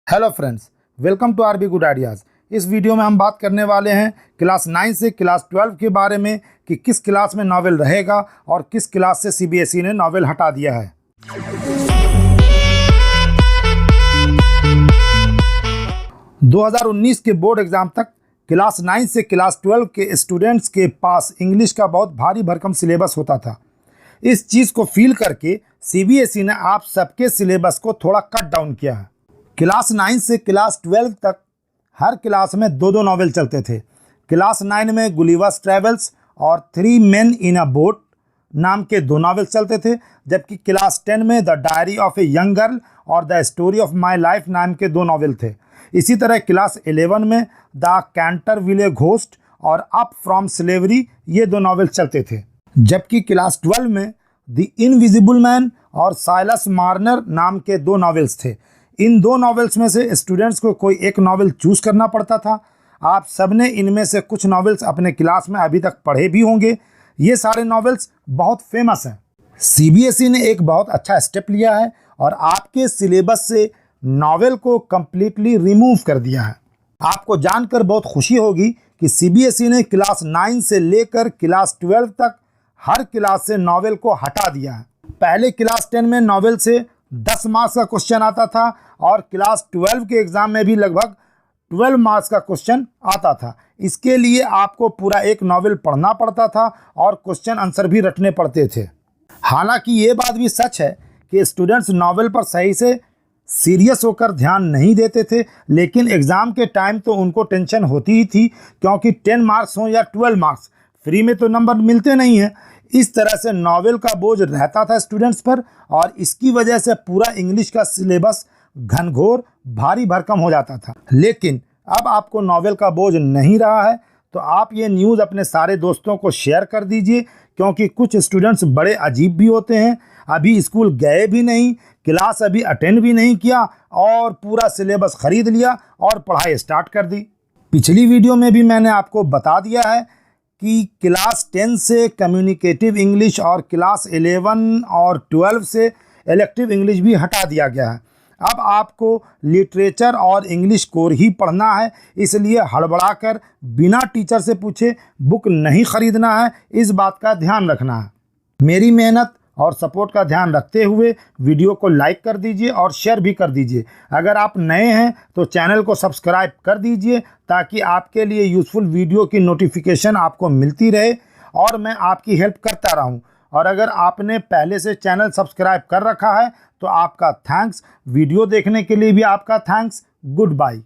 Hello friends, welcome to RB good ideas. इस video में हम बात करने वाले हैं क्लास 9 से क्लास 12 के बारे में कि किस क्लास में नॉवेल रहेगा और किस क्लास से सीबीएसई ने नॉवेल हटा दिया है। – 2019 के बोर्ड एग्ज़ाम तक क्लास 9 से क्लास 12 के स्टूडेंट्स के पास इंग्लिश का बहुत भारी भरकम सिलेबस होता था। इस चीज़ को फील करके सीबीएसई ने आप सबके सिलेबस को थोड़ा कट डाउन किया है। क्लास 9 से क्लास 12 तक हर क्लास में दो नॉवेल चलते थे। क्लास 9 में गुलिवर्स ट्रैवल्स और 3 मेन इन अ बोट नाम के 2 नॉवेल्स चलते थे, जबकि क्लास 10 में the diary of a young girl और the story of my life नाम के 2 नॉवेल थे। इसी तरह क्लास 11 में द कैंटरविले घोस्ट और अप फ्रॉम स्लेवरी ये 2 नॉवेल्स चलते थे, जबकि क्लास 12 में द इनविजिबल मैन और साइलस मार्नर नाम के 2 नॉवेल्स थे। इन 2 नॉवेल्स में से स्टूडेंट्स को कोई एक नॉवेल चूज़ करना पड़ता था। आप सबने इनमें से कुछ नॉवेल्स अपने क्लास में अभी तक पढ़े भी होंगे। ये सारे नॉवेल्स बहुत फेमस हैं। सीबीएसई ने एक बहुत अच्छा स्टेप लिया है और आपके सिलेबस से नॉवेल को कम्प्लीटली रिमूव कर दिया है। आपको जानकर बहुत खुशी होगी कि सीबीएसई ने क्लास 9 से लेकर क्लास 12 तक हर क्लास से नॉवेल को हटा दिया है। पहले क्लास 10 में नॉवेल से 10 मार्क्स का क्वेश्चन आता था और क्लास 12 के एग्ज़ाम में भी लगभग 12 मार्क्स का क्वेश्चन आता था। इसके लिए आपको पूरा एक नॉवेल पढ़ना पड़ता था और क्वेश्चन आंसर भी रटने पड़ते थे। हालांकि ये बात भी सच है कि स्टूडेंट्स नॉवेल पर सही से सीरियस होकर ध्यान नहीं देते थे, लेकिन एग्ज़ाम के टाइम तो उनको टेंशन होती ही थी, क्योंकि 10 मार्क्स हों या 12 मार्क्स, फ्री में तो नंबर मिलते नहीं हैं। इस तरह से नॉवेल का बोझ रहता था स्टूडेंट्स पर और इसकी वजह से पूरा इंग्लिश का सिलेबस घनघोर भारी भरकम हो जाता था। लेकिन अब आपको नॉवेल का बोझ नहीं रहा है, तो आप ये न्यूज़ अपने सारे दोस्तों को शेयर कर दीजिए, क्योंकि कुछ स्टूडेंट्स बड़े अजीब भी होते हैं। अभी स्कूल गए भी नहीं, क्लास अभी अटेंड भी नहीं किया और पूरा सिलेबस ख़रीद लिया और पढ़ाई स्टार्ट कर दी। पिछली वीडियो में भी मैंने आपको बता दिया है कि क्लास 10 से कम्युनिकेटिव इंग्लिश और क्लास 11 और 12 से इलेक्टिव इंग्लिश भी हटा दिया गया है। अब आपको लिटरेचर और इंग्लिश कोर ही पढ़ना है, इसलिए हड़बड़ाकर बिना टीचर से पूछे बुक नहीं ख़रीदना है। इस बात का ध्यान रखना है। मेरी मेहनत और सपोर्ट का ध्यान रखते हुए वीडियो को लाइक कर दीजिए और शेयर भी कर दीजिए। अगर आप नए हैं तो चैनल को सब्सक्राइब कर दीजिए, ताकि आपके लिए यूज़फुल वीडियो की नोटिफिकेशन आपको मिलती रहे और मैं आपकी हेल्प करता रहूं। और अगर आपने पहले से चैनल सब्सक्राइब कर रखा है तो आपका थैंक्स। वीडियो देखने के लिए भी आपका थैंक्स। Good bye.